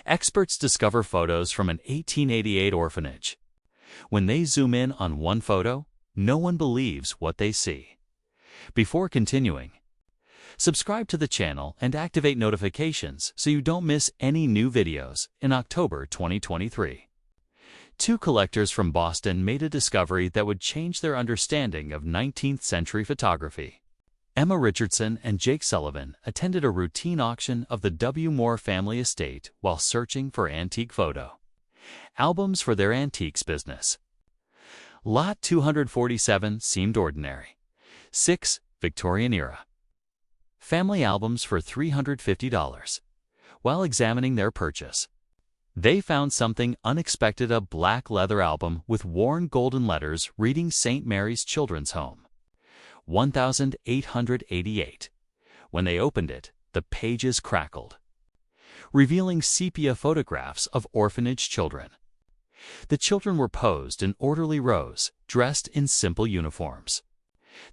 Experts discover photos from an 1888 orphanage. When they zoom in on one photo, no one believes what they see. Before continuing, subscribe to the channel and activate notifications so you don't miss any new videos in October 2023. Two collectors from Boston made a discovery that would change their understanding of 19th century photography. Emma Richardson and Jake Sullivan attended a routine auction of the W. Moore family estate while searching for antique photo albums for their antiques business. Lot 247 seemed ordinary. 6 Victorian era. Family albums for $350. While examining their purchase, they found something unexpected: a black leather album with worn golden letters reading St. Mary's Children's Home, 1888. When they opened it, the pages crackled, revealing sepia photographs of orphanage children. The children were posed in orderly rows, dressed in simple uniforms,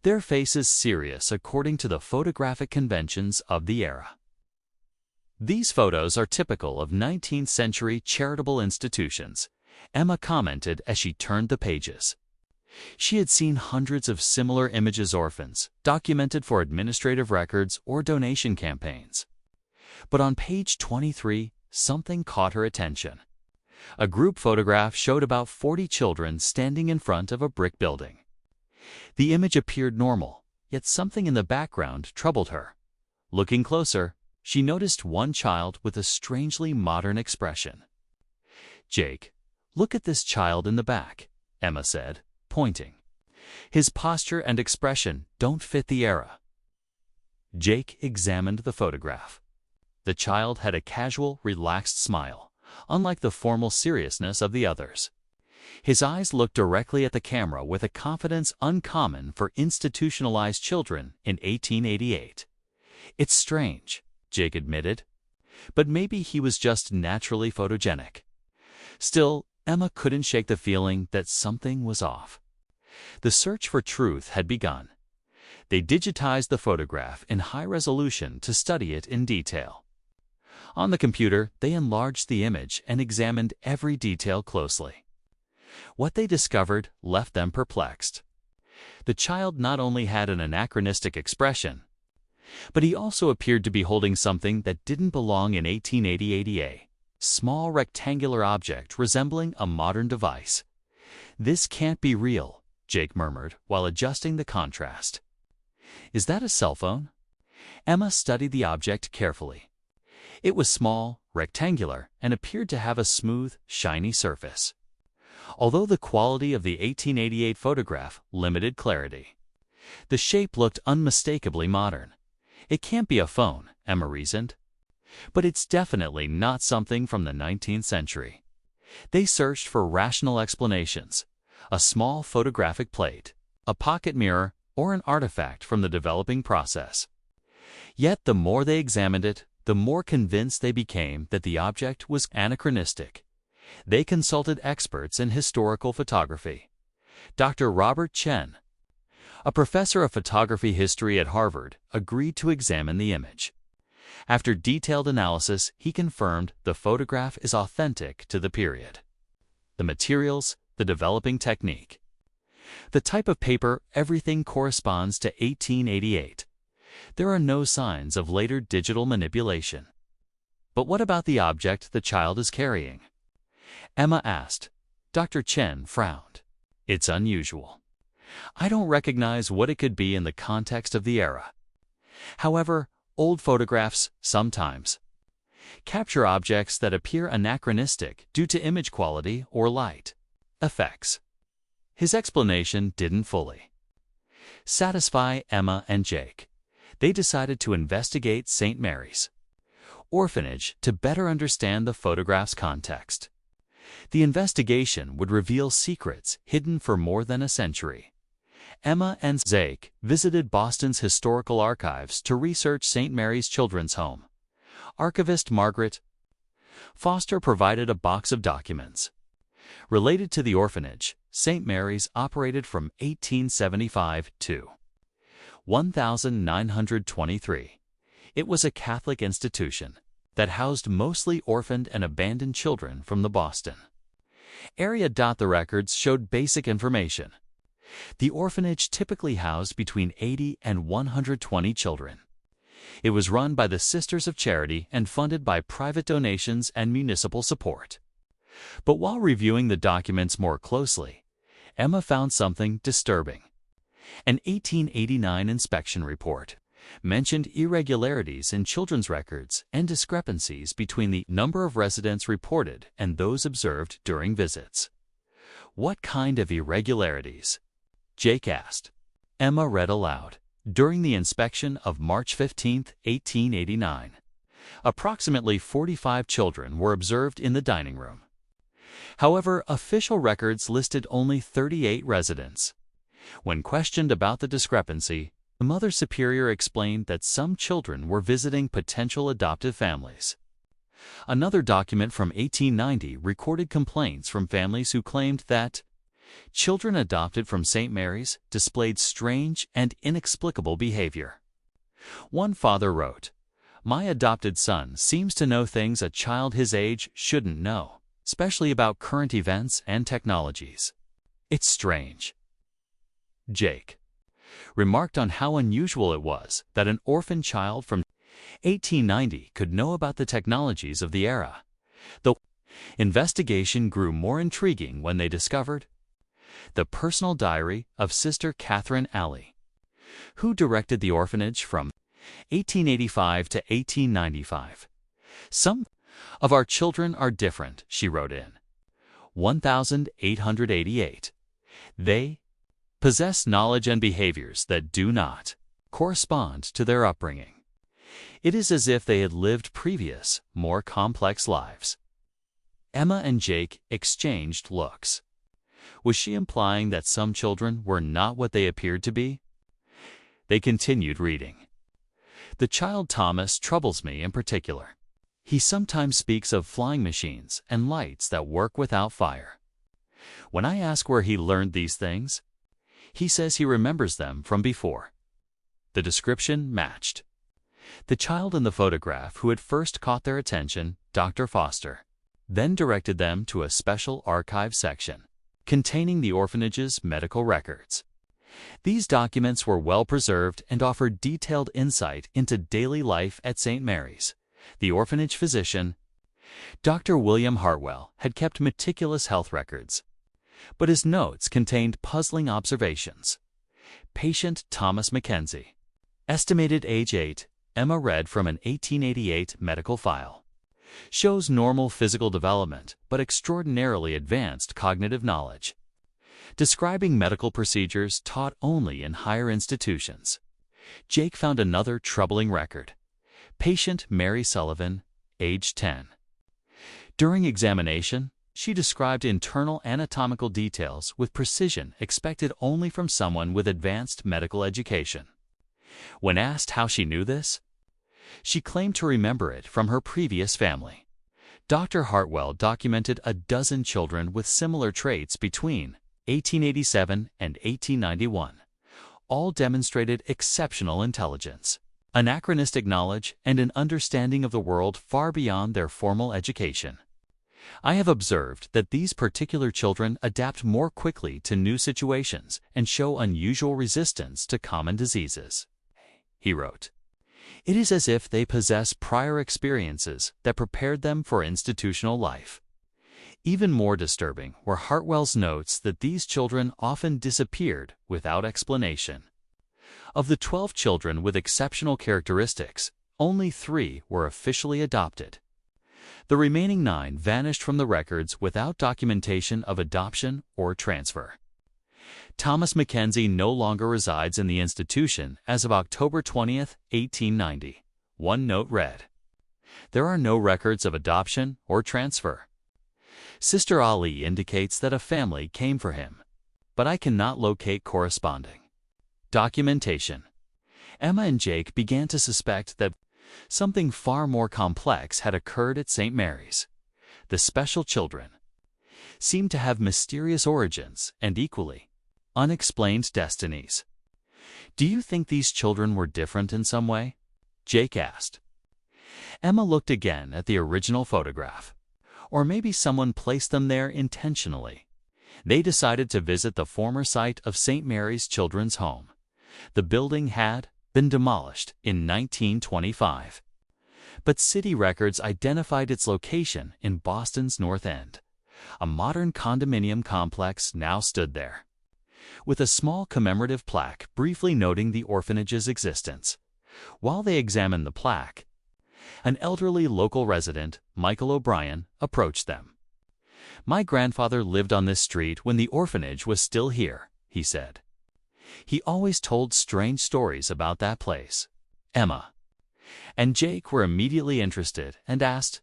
their faces serious according to the photographic conventions of the era. These photos are typical of 19th century charitable institutions, Emma commented as she turned the pages. She had seen hundreds of similar images orphans, documented for administrative records or donation campaigns. But on page 23, something caught her attention. A group photograph showed about 40 children standing in front of a brick building. The image appeared normal, yet something in the background troubled her. Looking closer, she noticed one child with a strangely modern expression. "Jake, look at this child in the back," Emma said, pointing. "His posture and expression don't fit the era." Jake examined the photograph. The child had a casual, relaxed smile, unlike the formal seriousness of the others. His eyes looked directly at the camera with a confidence uncommon for institutionalized children in 1888. "It's strange," Jake admitted, "but maybe he was just naturally photogenic." Still, Emma couldn't shake the feeling that something was off. The search for truth had begun. They digitized the photograph in high resolution to study it in detail. On the computer, they enlarged the image and examined every detail closely. What they discovered left them perplexed. The child not only had an anachronistic expression, but he also appeared to be holding something that didn't belong in 1888, a small rectangular object resembling a modern device. "This can't be real," Jake murmured while adjusting the contrast. "Is that a cell phone?" Emma studied the object carefully. It was small, rectangular, and appeared to have a smooth, shiny surface. Although the quality of the 1888 photograph limited clarity, the shape looked unmistakably modern. "It can't be a phone," Emma reasoned. "But it's definitely not something from the 19th century." They searched for rational explanations: a small photographic plate, a pocket mirror, or an artifact from the developing process. Yet the more they examined it, the more convinced they became that the object was anachronistic. They consulted experts in historical photography. Dr. Robert Chen, a professor of photography history at Harvard, agreed to examine the image. After detailed analysis, he confirmed the photograph is authentic to the period. The materials, the developing technique, the type of paper, everything corresponds to 1888. There are no signs of later digital manipulation. "But what about the object the child is carrying?" Emma asked. Dr. Chen frowned. "It's unusual. I don't recognize what it could be in the context of the era. However, old photographs sometimes capture objects that appear anachronistic due to image quality or light effects." His explanation didn't fully satisfy Emma and Jake. They decided to investigate St. Mary's Orphanage to better understand the photograph's context. The investigation would reveal secrets hidden for more than a century. Emma and Jake visited Boston's historical archives to research St. Mary's Children's Home. Archivist Margaret Foster provided a box of documents related to the orphanage. St. Mary's operated from 1875 to 1923. It was a Catholic institution. that housed mostly orphaned and abandoned children from the Boston area. The records showed basic information. The orphanage typically housed between 80 and 120 children. It was run by the Sisters of Charity and funded by private donations and municipal support. But while reviewing the documents more closely, Emma found something disturbing. An 1889 inspection report mentioned irregularities in children's records and discrepancies between the number of residents reported and those observed during visits. "What kind of irregularities?" Jake asked. Emma read aloud. During the inspection of March 15, 1889, approximately 45 children were observed in the dining room. However, official records listed only 38 residents. When questioned about the discrepancy, the Mother Superior explained that some children were visiting potential adoptive families. Another document from 1890 recorded complaints from families who claimed that children adopted from St. Mary's displayed strange and inexplicable behavior. One father wrote, "My adopted son seems to know things a child his age shouldn't know, especially about current events and technologies. It's strange." Jake remarked on how unusual it was that an orphan child from 1890 could know about the technologies of the era. The investigation grew more intriguing when they discovered the personal diary of Sister Catherine Alley, who directed the orphanage from 1885 to 1895. "Some of our children are different," she wrote in 1888. "They possess knowledge and behaviors that do not correspond to their upbringing. It is as if they had lived previous, more complex lives." Emma and Jake exchanged looks. Was she implying that some children were not what they appeared to be? They continued reading. "The child Thomas troubles me in particular. He sometimes speaks of flying machines and lights that work without fire. When I ask where he learned these things, he says he remembers them from before." The description matched. The child in the photograph who had first caught their attention, Dr. Foster, then directed them to a special archive section containing the orphanage's medical records. These documents were well preserved and offered detailed insight into daily life at St. Mary's. The orphanage physician, Dr. William Hartwell, had kept meticulous health records, but his notes contained puzzling observations. Patient Thomas Mackenzie, estimated age 8, Emma read from an 1888 medical file, shows normal physical development but extraordinarily advanced cognitive knowledge, describing medical procedures taught only in higher institutions. Jake found another troubling record. Patient Mary Sullivan, age 10. During examination, she described internal anatomical details with precision expected only from someone with advanced medical education. When asked how she knew this, she claimed to remember it from her previous family. Dr. Hartwell documented a dozen children with similar traits between 1887 and 1891. All demonstrated exceptional intelligence, anachronistic knowledge, and an understanding of the world far beyond their formal education. "I have observed that these particular children adapt more quickly to new situations and show unusual resistance to common diseases," he wrote. "It is as if they possess prior experiences that prepared them for institutional life." Even more disturbing were Hartwell's notes that these children often disappeared without explanation. Of the 12 children with exceptional characteristics, only 3 were officially adopted. The remaining 9 vanished from the records without documentation of adoption or transfer. Thomas Mackenzie no longer resides in the institution as of October 20, 1890. One note read, "There are no records of adoption or transfer. Sister Ali indicates that a family came for him, but I cannot locate corresponding documentation." Emma and Jake began to suspect that something far more complex had occurred at St. Mary's. The special children seemed to have mysterious origins and equally unexplained destinies. "Do you think these children were different in some way?" Jake asked. Emma looked again at the original photograph. Or maybe someone placed them there intentionally. They decided to visit the former site of St. Mary's Children's Home. The building had been demolished in 1925. But city records identified its location in Boston's North End. A modern condominium complex now stood there, with a small commemorative plaque briefly noting the orphanage's existence. While they examined the plaque, an elderly local resident, Michael O'Brien, approached them. "My grandfather lived on this street when the orphanage was still here," he said. "He always told strange stories about that place." Emma and Jake were immediately interested and asked,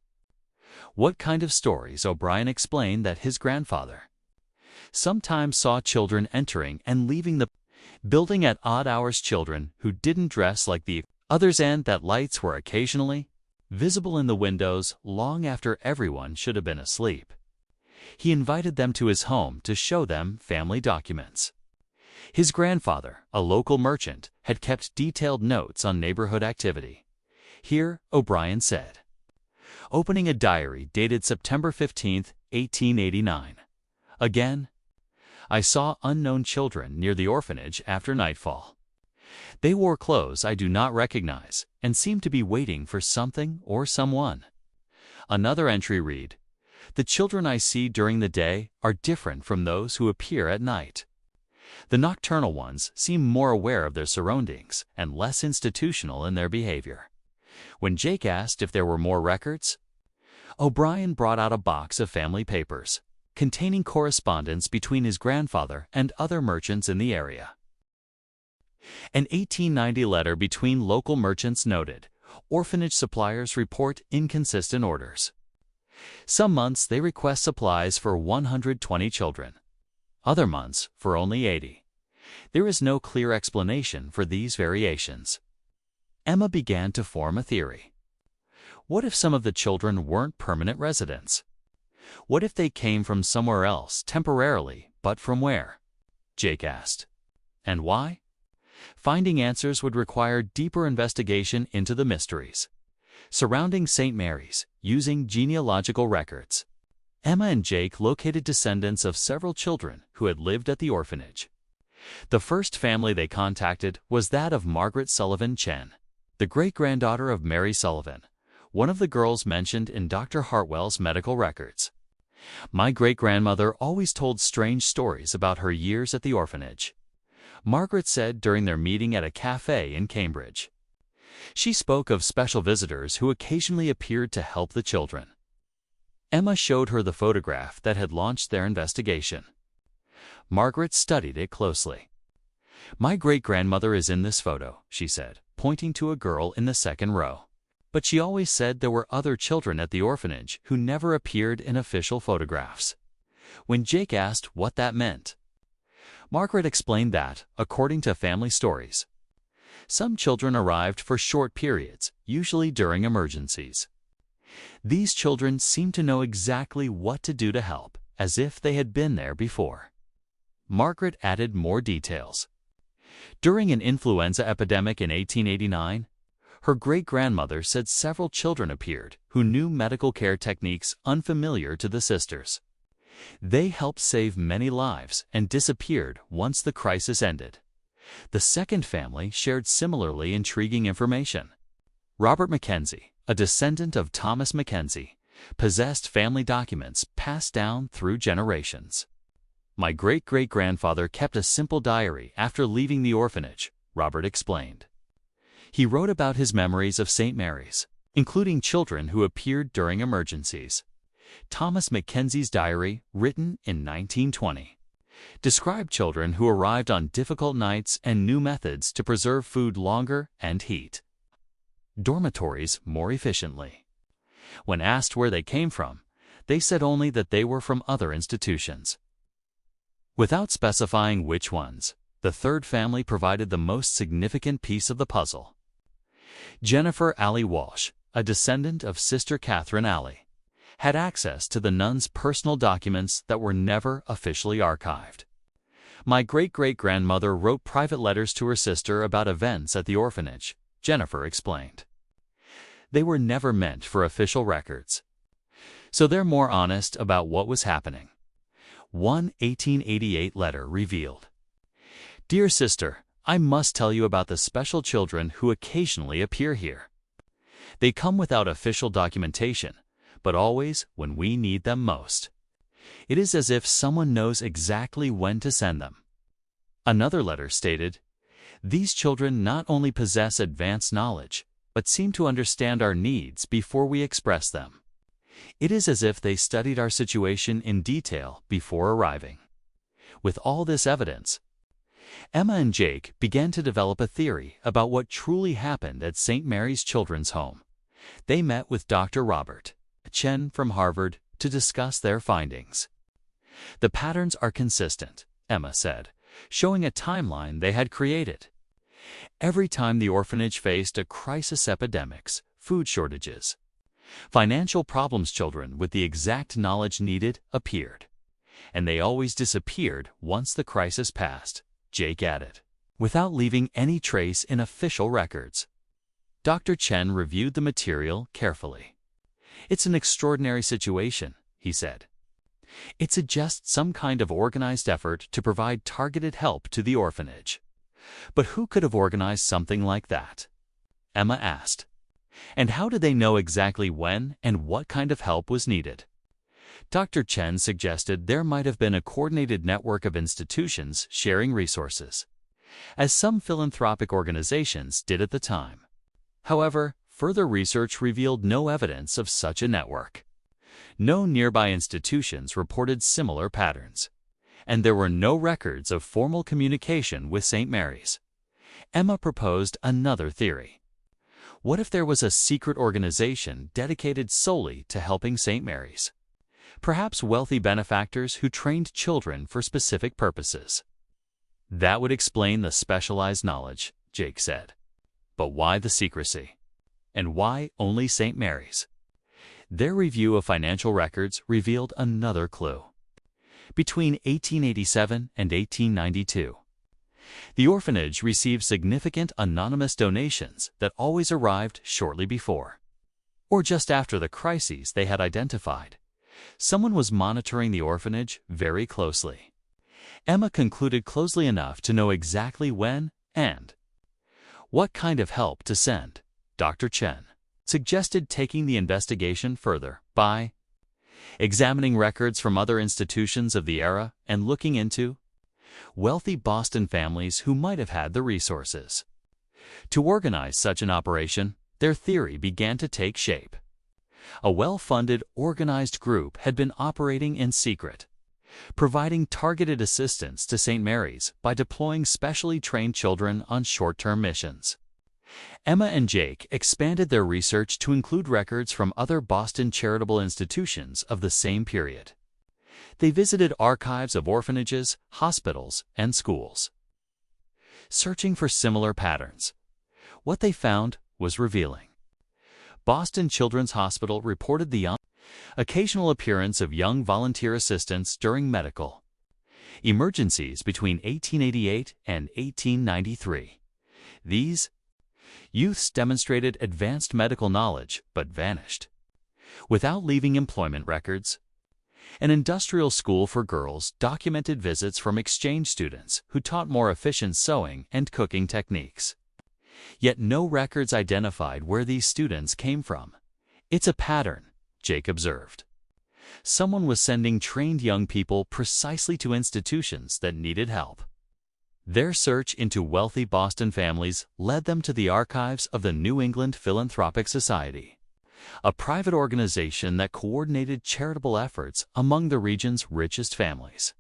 what kind of stories? O'Brien explained that his grandfather sometimes saw children entering and leaving the building at odd hours, children who didn't dress like the others, and that lights were occasionally visible in the windows long after everyone should have been asleep. He invited them to his home to show them family documents. His grandfather, a local merchant, had kept detailed notes on neighborhood activity. Here, O'Brien said, opening a diary dated September 15, 1889. Again, I saw unknown children near the orphanage after nightfall. They wore clothes I do not recognize and seemed to be waiting for something or someone. Another entry read, the children I see during the day are different from those who appear at night. The nocturnal ones seem more aware of their surroundings and less institutional in their behavior. When Jake asked if there were more records, O'Brien brought out a box of family papers containing correspondence between his grandfather and other merchants in the area. An 1890 letter between local merchants noted, orphanage suppliers report inconsistent orders. Some months they request supplies for 120 children. Other months for only 80. There is no clear explanation for these variations. Emma began to form a theory. What if some of the children weren't permanent residents? What if they came from somewhere else temporarily, but from where? Jake asked. And why? Finding answers would require deeper investigation into the mysteries surrounding St. Mary's using genealogical records. Emma and Jake located descendants of several children who had lived at the orphanage. The first family they contacted was that of Margaret Sullivan Chen, the great-granddaughter of Mary Sullivan, one of the girls mentioned in Dr. Hartwell's medical records. My great-grandmother always told strange stories about her years at the orphanage, Margaret said during their meeting at a cafe in Cambridge. She spoke of special visitors who occasionally appeared to help the children. Emma showed her the photograph that had launched their investigation. Margaret studied it closely. My great-grandmother is in this photo, she said, pointing to a girl in the second row. But she always said there were other children at the orphanage who never appeared in official photographs. When Jake asked what that meant, Margaret explained that, according to family stories, some children arrived for short periods, usually during emergencies. These children seemed to know exactly what to do to help, as if they had been there before. Margaret added more details. During an influenza epidemic in 1889, her great-grandmother said several children appeared who knew medical care techniques unfamiliar to the sisters. They helped save many lives and disappeared once the crisis ended. The second family shared similarly intriguing information. Robert Mackenzie, a descendant of Thomas Mackenzie, possessed family documents passed down through generations. My great-great-grandfather kept a simple diary after leaving the orphanage, Robert explained. He wrote about his memories of St. Mary's, including children who appeared during emergencies. Thomas Mackenzie's diary, written in 1920, described children who arrived on difficult nights and new methods to preserve food longer and heat dormitories more efficiently. When asked where they came from, they said only that they were from other institutions. Without specifying which ones, the third family provided the most significant piece of the puzzle. Jennifer Alley Walsh, a descendant of Sister Catherine Alley, had access to the nuns' personal documents that were never officially archived. My great-great-grandmother wrote private letters to her sister about events at the orphanage, Jennifer explained. They were never meant for official records. So they're more honest about what was happening. One 1888 letter revealed, "Dear sister, I must tell you about the special children who occasionally appear here. They come without official documentation, but always when we need them most. It is as if someone knows exactly when to send them." Another letter stated, "These children not only possess advanced knowledge, but seem to understand our needs before we express them. It is as if they studied our situation in detail before arriving." With all this evidence, Emma and Jake began to develop a theory about what truly happened at St. Mary's Children's Home. They met with Dr. Robert Chen from Harvard to discuss their findings. "The patterns are consistent," Emma said, showing a timeline they had created. Every time the orphanage faced a crisis, epidemics, food shortages, financial problems, children with the exact knowledge needed appeared. And they always disappeared once the crisis passed, Jake added, without leaving any trace in official records. Dr. Chen reviewed the material carefully. "It's an extraordinary situation," he said. "It suggests some kind of organized effort to provide targeted help to the orphanage. But who could have organized something like that?" Emma asked. "And how did they know exactly when and what kind of help was needed?" Dr. Chen suggested there might have been a coordinated network of institutions sharing resources, as some philanthropic organizations did at the time. However, further research revealed no evidence of such a network. No nearby institutions reported similar patterns, and there were no records of formal communication with St. Mary's. Emma proposed another theory. What if there was a secret organization dedicated solely to helping St. Mary's? Perhaps wealthy benefactors who trained children for specific purposes. "That would explain the specialized knowledge," Jake said. "But why the secrecy? And why only St. Mary's?" Their review of financial records revealed another clue. Between 1887 and 1892, the orphanage received significant anonymous donations that always arrived shortly before, or just after the crises they had identified. Someone was monitoring the orphanage very closely. Emma concluded closely enough to know exactly when and what kind of help to send. Dr. Chen suggested taking the investigation further by examining records from other institutions of the era and looking into wealthy Boston families who might have had the resources. To organize such an operation, their theory began to take shape. A well-funded, organized group had been operating in secret, providing targeted assistance to St. Mary's by deploying specially trained children on short-term missions. Emma and Jake expanded their research to include records from other Boston charitable institutions of the same period. They visited archives of orphanages, hospitals, and schools, searching for similar patterns. What they found was revealing. Boston Children's Hospital reported the occasional appearance of young volunteer assistants during medical emergencies between 1888 and 1893. These youths demonstrated advanced medical knowledge but vanished, without leaving employment records. An industrial school for girls documented visits from exchange students who taught more efficient sewing and cooking techniques. Yet no records identified where these students came from. "It's a pattern," Jake observed. Someone was sending trained young people precisely to institutions that needed help. Their search into wealthy Boston families led them to the archives of the New England Philanthropic Society, a private organization that coordinated charitable efforts among the region's richest families.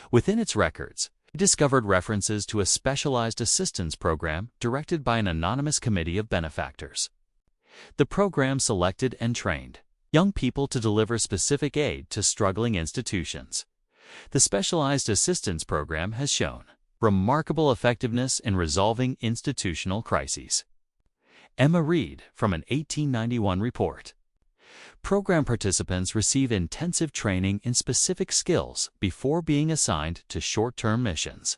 Within its records, they discovered references to a specialized assistance program directed by an anonymous committee of benefactors. The program selected and trained young people to deliver specific aid to struggling institutions. The specialized assistance program has shown remarkable effectiveness in resolving institutional crises. Emma Reed from an 1891 report. Program participants receive intensive training in specific skills before being assigned to short-term missions.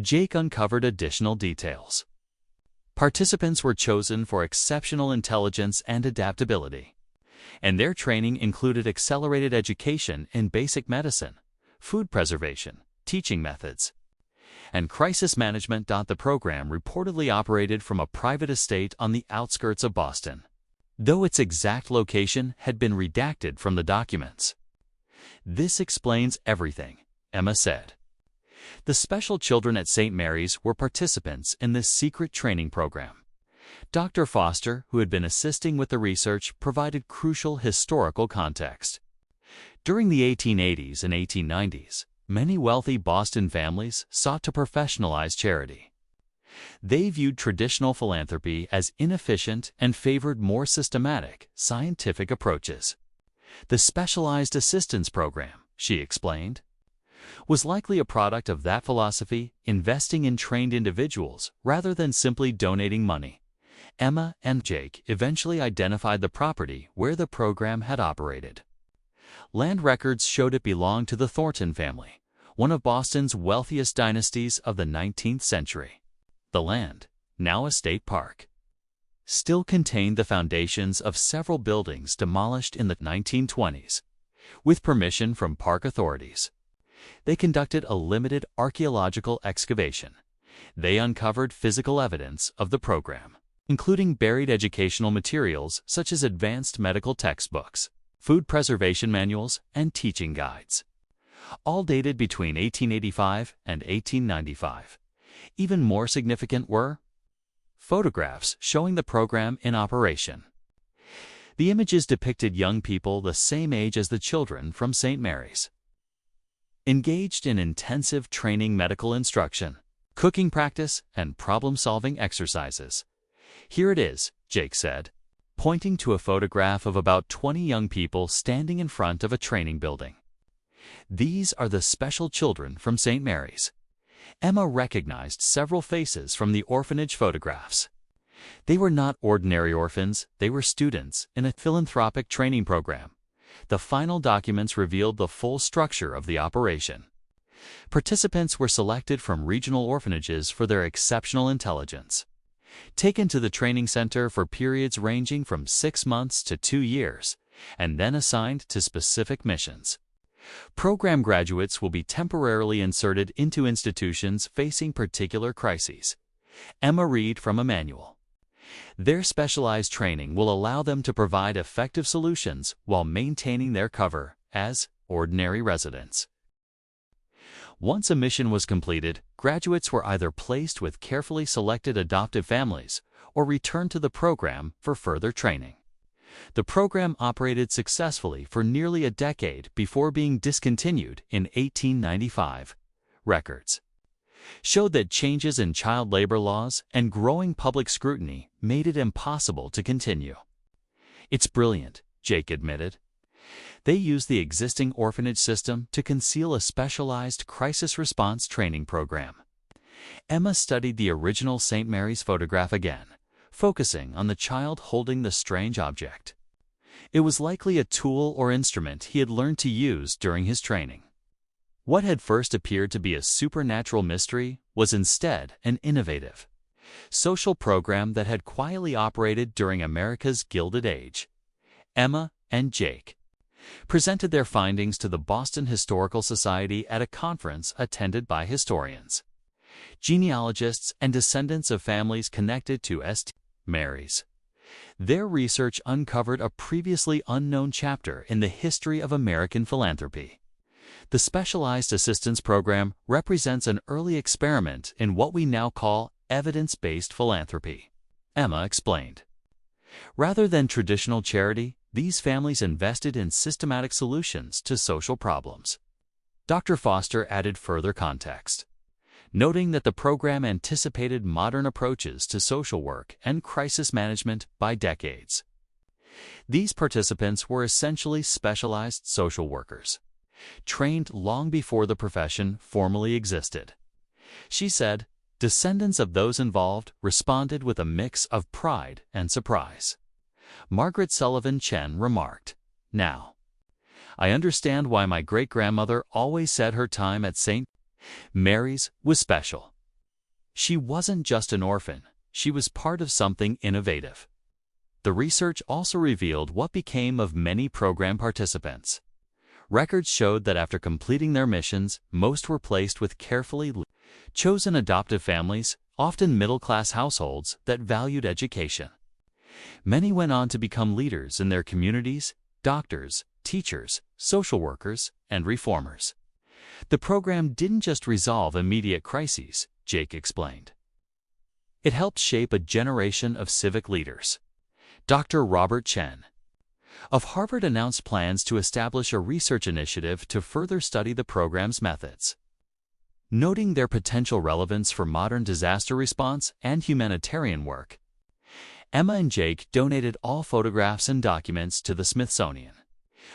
Jake uncovered additional details. Participants were chosen for exceptional intelligence and adaptability, and their training included accelerated education in basic medicine, food preservation, teaching methods, and crisis management. The program reportedly operated from a private estate on the outskirts of Boston, though its exact location had been redacted from the documents. "This explains everything," Emma said. The special children at St. Mary's were participants in this secret training program. Dr. Foster, who had been assisting with the research, provided crucial historical context. During the 1880s and 1890s, many wealthy Boston families sought to professionalize charity. They viewed traditional philanthropy as inefficient and favored more systematic, scientific approaches. The Specialized Assistance Program, she explained, was likely a product of that philosophy, investing in trained individuals rather than simply donating money. Emma and Jake eventually identified the property where the program had operated. Land records showed it belonged to the Thornton family, one of Boston's wealthiest dynasties of the 19th century. The land, now a state park, still contained the foundations of several buildings demolished in the 1920s, with permission from park authorities. They conducted a limited archaeological excavation. They uncovered physical evidence of the program, including buried educational materials such as advanced medical textbooks, food preservation manuals, and teaching guides, all dated between 1885 and 1895. Even more significant were photographs showing the program in operation. The images depicted young people the same age as the children from St. Mary's, engaged in intensive training, medical instruction, cooking practice, and problem-solving exercises. "Here it is," Jake said, pointing to a photograph of about 20 young people standing in front of a training building. "These are the special children from St. Mary's." Emma recognized several faces from the orphanage photographs. They were not ordinary orphans, they were students in a philanthropic training program. The final documents revealed the full structure of the operation. Participants were selected from regional orphanages for their exceptional intelligence, taken to the training center for periods ranging from 6 months to 2 years, and then assigned to specific missions. Program graduates will be temporarily inserted into institutions facing particular crises. Emma read from a manual. Their specialized training will allow them to provide effective solutions while maintaining their cover as ordinary residents. Once a mission was completed, graduates were either placed with carefully selected adoptive families or returned to the program for further training. The program operated successfully for nearly a decade before being discontinued in 1895. Records showed that changes in child labor laws and growing public scrutiny made it impossible to continue. "It's brilliant," Jake admitted. They used the existing orphanage system to conceal a specialized crisis response training program. Emma studied the original St. Mary's photograph again, focusing on the child holding the strange object. It was likely a tool or instrument he had learned to use during his training. What had first appeared to be a supernatural mystery was instead an innovative social program that had quietly operated during America's Gilded Age. Emma and Jake presented their findings to the Boston Historical Society at a conference attended by historians, genealogists, and descendants of families connected to St. Mary's. Their research uncovered a previously unknown chapter in the history of American philanthropy. The Specialized Assistance Program represents an early experiment in what we now call evidence-based philanthropy, Emma explained. Rather than traditional charity, these families invested in systematic solutions to social problems. Dr. Foster added further context, noting that the program anticipated modern approaches to social work and crisis management by decades. These participants were essentially specialized social workers, trained long before the profession formally existed. She said, descendants of those involved responded with a mix of pride and surprise. Margaret Sullivan Chen remarked, "Now, I understand why my great-grandmother always said her time at St. Mary's was special. She wasn't just an orphan, she was part of something innovative. The research also revealed what became of many program participants. Records showed that after completing their missions, most were placed with carefully chosen adoptive families, often middle-class households that valued education. Many went on to become leaders in their communities, doctors, teachers, social workers, and reformers. The program didn't just resolve immediate crises, Jake explained. It helped shape a generation of civic leaders. Dr. Robert Chen of Harvard announced plans to establish a research initiative to further study the program's methods. Noting their potential relevance for modern disaster response and humanitarian work, Emma and Jake donated all photographs and documents to the Smithsonian,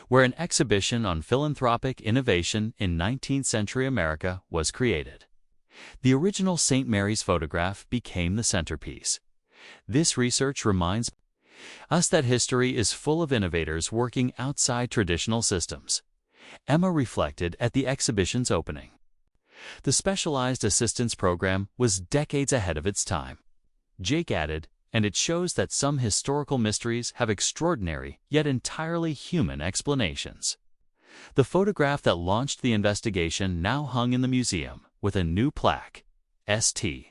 where an exhibition on philanthropic innovation in 19th-century America was created. The original St. Mary's photograph became the centerpiece. This research reminds us that history is full of innovators working outside traditional systems. Emma reflected at the exhibition's opening. The Specialized Assistance Program was decades ahead of its time. Jake added, and it shows that some historical mysteries have extraordinary, yet entirely human explanations. The photograph that launched the investigation now hung in the museum with a new plaque, St.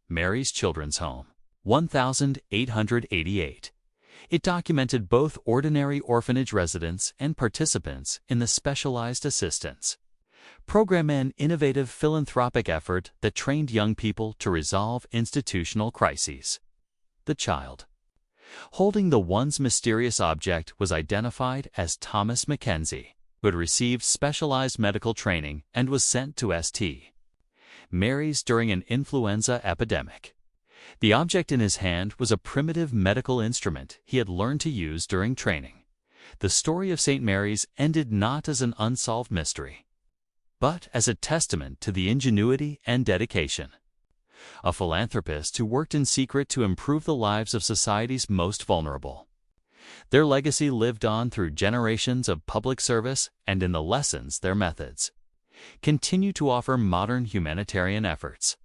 Mary's Children's Home, 1888. It documented both ordinary orphanage residents and participants in the Specialized Assistance Program, an innovative philanthropic effort that trained young people to resolve institutional crises. The child holding the once mysterious object was identified as Thomas Mackenzie, who had received specialized medical training and was sent to St. Mary's during an influenza epidemic. The object in his hand was a primitive medical instrument he had learned to use during training. The story of St. Mary's ended not as an unsolved mystery, but as a testament to the ingenuity and dedication of philanthropists who worked in secret to improve the lives of society's most vulnerable. Their legacy lived on through generations of public service, and in the lessons their methods continue to offer modern humanitarian efforts.